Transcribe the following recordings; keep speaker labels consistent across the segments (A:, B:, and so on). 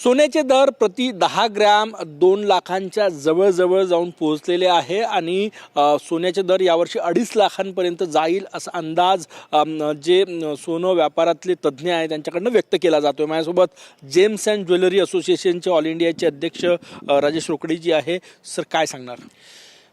A: सोन्याचे दर प्रति 10 ग्रॅम 2 लाखांच्या जवळ जाऊन पोहोचलेले आहे आणि सोन्याचे दर यावर्षी 2.5 लाखांपर्यंत जाईल असा अंदाज जे सोनं व्यापारातले तज्ज्ञ आहेत त्यांच्याकडनं व्यक्त केला जातोय। माझ्यासोबत जेम्स अँड ज्वेलरी असोसिएशनचे ऑल इंडियाचे अध्यक्ष राजेश रोकडे जी आहे। सर काय सांगणार?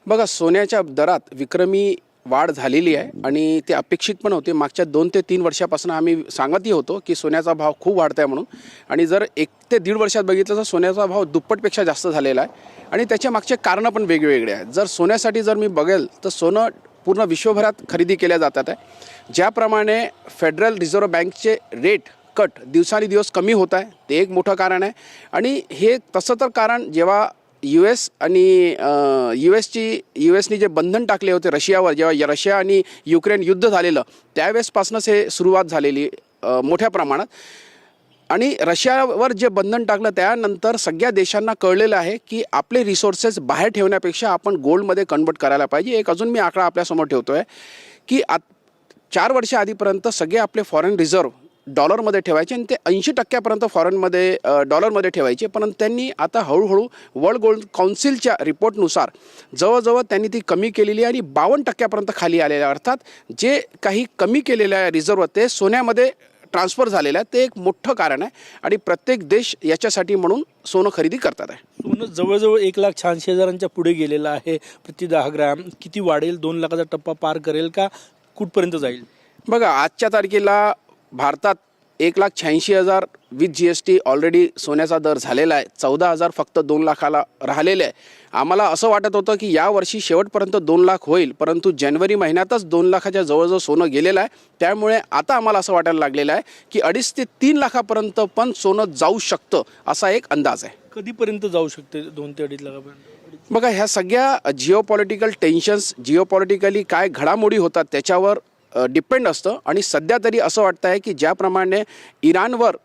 B: बघा, सोन्याच्या दरात विक्रमी वाढ झालेली आहे आणि ते अपेक्षित पण होते। मागच्या 2 ते 3 वर्षापासून आम्ही सांगतही होतो की सोन्याचा भाव खूप वाढत आहे म्हणून, आणि जर 1 ते 1.5 वर्षात बघितलं तर सोन्याचा भाव दुप्पटपेक्षा जास्त झालेला आहे आणि त्याच्या मागचे कारणं पण वेगवेगळे आहेत। जर सोन्यासाठी जर मी बघेल तर सोनं पूर्ण विश्वभरात खरेदी केल्या जातात आहे। ज्याप्रमाणे फेडरल रिझर्व्ह बँकचे रेट कट दिवसांदिवस कमी होत आहे, ते एक मोठं कारण आहे। आणि हे तसं तर कारण जेव्हा US आणि युएसनी जे बंधन टाकले होते रशियावर, जेव्हा रशिया आणि युक्रेन युद्ध झालेलं त्यावेळेसपासूनच हे सुरुवात झालेली मोठ्या प्रमाणात। आणि रशियावर जे बंधन टाकलं त्यानंतर सगळ्या देशांना कळलेलं आहे की आपले रिसोर्सेस बाहेर ठेवण्यापेक्षा आपण गोल्डमध्ये कन्वर्ट करायला पाहिजे। एक अजून मी आकडा आपल्यासमोर ठेवतो आहे की 4 वर्ष आधीपर्यंत सगळे आपले फॉरेन रिझर्व्ह डॉलरमध्ये ठेवायचे आणि ते 80% फॉरेनमध्ये डॉलरमध्ये ठेवायचे। पण त्यांनी आता हळूहळू वर्ल्ड गोल्ड काउन्सिलच्या रिपोर्टनुसार जवळजवळ त्यांनी ती कमी केलेली आहे आणि 52% खाली आलेलं आहे। अर्थात जे काही कमी केलेलं आहे रिझर्व्ह ते सोन्यामध्ये ट्रान्सफर झालेलं आहे, ते एक मोठं कारण आहे आणि प्रत्येक देश याच्यासाठी म्हणून सोनं खरेदी करतात आहे।
A: सोनं जवळजवळ 1,86,000च्या पुढे गेलेलं आहे प्रति 10 ग्रॅम। किती वाढेल? 2 लाखाचा टप्पा पार करेल का? कुठपर्यंत जाईल?
B: बघा, आजच्या तारखेला भारतात 1,86,000 विथ GST ऑलरेडी सोन्याचा दर झालेला आहे। 14,000 फक्त 2 लाखाला राहिलेले आहे। आम्हाला असं वाटत होतं की यावर्षी शेवटपर्यंत 2 लाख होईल, परंतु जानेवारी महिन्यातच 2 लाखाच्या जवळजवळ सोनं गेलेलं आहे। त्यामुळे आता आम्हाला असं वाटायला लागलेलं आहे की 2.5 ते 3 लाखापर्यंत पण सोनं जाऊ शकतं असा एक अंदाज आहे।
A: कधीपर्यंत जाऊ शकते 2 ते 2.5 लाखापर्यंत?
B: बघा, ह्या सगळ्या जिओपॉलिटिकल टेन्शन्स, जिओपॉलिटिकली काय घडामोडी होतात त्याच्यावर डिपेंड असतं। आणि सध्या तरी असं वाटतं आहे की ज्याप्रमाणे इराणवर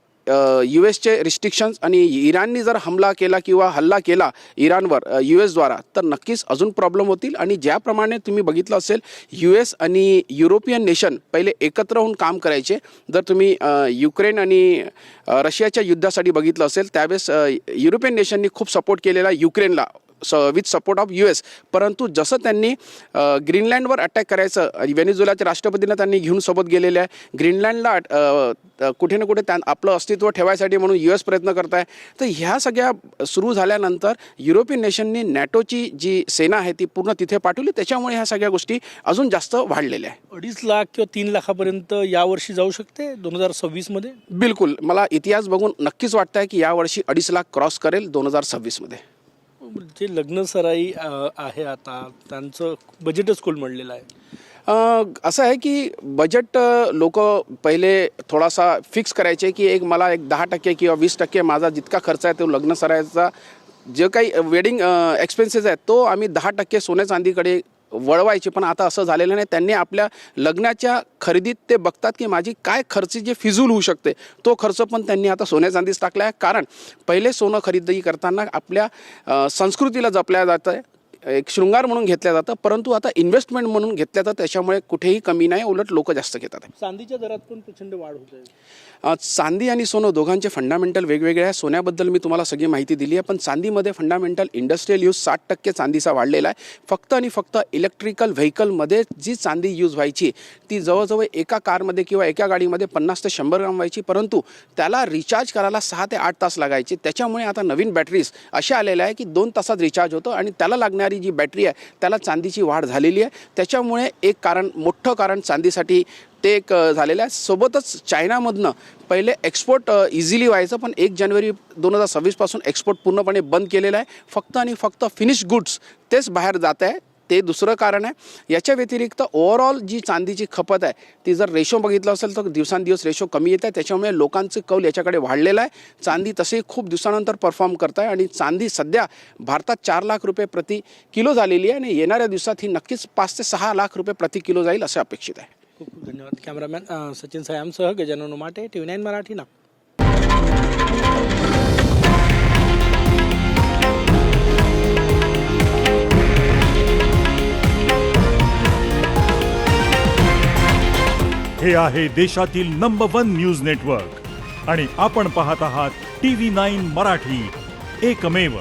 B: USचे रिस्ट्रिक्शन्स आणि इराणनी जर हमला केला किंवा हल्ला केला इराणवर US द्वारा तर नक्कीच अजून प्रॉब्लेम होतील। आणि ज्याप्रमाणे तुम्ही बघितलं असेल US आणि युरोपियन नेशन पहिले एकत्र होऊन काम करायचे। जर तुम्ही युक्रेन आणि रशियाच्या युद्धासाठी बघितलं असेल त्यावेळेस युरोपियन नेशननी खूप सपोर्ट केलेला युक्रेनला विथ सपोर्ट ऑफ US। परंतु जसं त्यांनी ग्रीनलँडवर अटॅक करायचं, व्हेनेझुएलाच्या राष्ट्रपतींना त्यांनी घेऊन सोबत गेलेले आहे। ग्रीनलँडला कुठे ना कुठे आपलं अस्तित्व ठेवायसाठी म्हणून US प्रयत्न करत आहे। तर ह्या सगळ्या सुरू झाल्यानंतर युरोपियन नेशननी नॅटोची जी सेना आहे ती पूर्ण तिथे पाठवली, त्याच्यामुळे ह्या सगळ्या गोष्टी अजून जास्त वाढलेल्या आहे।
A: 2.5 लाख किंवा 3 लाखापर्यंत यावर्षी जाऊ शकते 2026 मध्ये?
B: बिलकुल, मला इतिहास बघून नक्कीच वाटतं आहे की यावर्षी 2.5 लाख क्रॉस करेल 2026 मध्ये।
A: जे लग्न सराई आहे आता त्यांचं बजेटच कोलमडलेलं आहे।
B: असं आहे की बजेट लोक पहिले थोडासा फिक्स करायचे की मला 10% किंवा 20% माझा जितका खर्च आहे तो लग्न सराईचा जे काही वेडिंग एक्सपेन्सेस आहेत तो आम्ही 10% सोने चांदीकडे वळवायचे। पण आता असं झालेलं नाही। त्यांनी आपल्या लग्नाच्या खरेदीत ते बघतात की माझी काय खर्च जे फिजूल होऊ शकते तो खर्च पण त्यांनी आता सोन्या चांदीच टाकला आहे। कारण पहिले सोनं खरेदी करताना आपल्या संस्कृतीला जपल्या जातं आहे, एक शृंगार म्हणून घेतलं जातं, परंतु आता इन्व्हेस्टमेंट म्हणून घेतलं जातं। त्याच्यामुळे कुठेही कमी नाही, उलट लोक जास्त घेतात आहे।
A: चांदीच्या दरात पण प्रचंड वाढ होत आहे।
B: चांदी आणि सोनं दोघांचे फंडामेंटल वेगवेगळे आहे। सोन्याबद्दल मी तुम्हाला सगळी माहिती दिली आहे, पण चांदीमध्ये फंडामेंटल इंडस्ट्रियल यूज 60% चांदीचा वाढलेला आहे। फक्त आणि फक्त इलेक्ट्रिकल व्हेकलमध्ये जी चांदी यूज व्हायची ती जवळजवळ एका कारमध्ये किंवा एका गाडीमध्ये 50 ते 100 ग्राम व्हायची, परंतु त्याला रिचार्ज करायला 6 ते 8 तास लागायचे। त्याच्यामुळे आता नवीन बॅटरीज अशा आलेल्या आहे की 2 तासात रिचार्ज होतं आणि त्याला लागणारी जी बॅटरी आहे त्याला चांदीची वाढ झालेली आहे। त्याच्यामुळे एक कारण, मोठं कारण चांदीसाठी ते एक झालेलं आहे। सोबतच चायनामधनं पहिले एक्सपोर्ट इझिली व्हायचं, पण 1 जानेवारी 2026 पासून एक्सपोर्ट पूर्णपणे बंद केलेलं आहे। फक्त आणि फक्त फिनिश गुड्स तेच बाहेर जात आहे, ते दुसरं कारण आहे। याच्या व्यतिरिक्त ओव्हरऑल जी चांदीची खपत आहे ती जर रेशो बघितलं असेल तर दिवसांदिवस रेशो कमी येत आहे। त्याच्यामुळे लोकांचे कौल याच्याकडे वाढलेला आहे। चांदी तसे खूप दिवसानंतर परफॉर्म करत आहे आणि चांदी सध्या भारतात 4 लाख रुपये प्रति किलो झालेली आहे आणि येणाऱ्या दिवसात ही नक्कीच 5 ते 6 लाख रुपये प्रति किलो जाईल असे अपेक्षित आहे।
A: खूप खूप धन्यवाद। कॅमेरामॅन सचिन सायांसह गजानन उमाटे, TV9 मराठी, नागपूर।
C: हे आहे देशातील नंबर 1 न्यूज नेटवर्क आणि आपण पाहत आहात TV9 मराठी, एकमेव.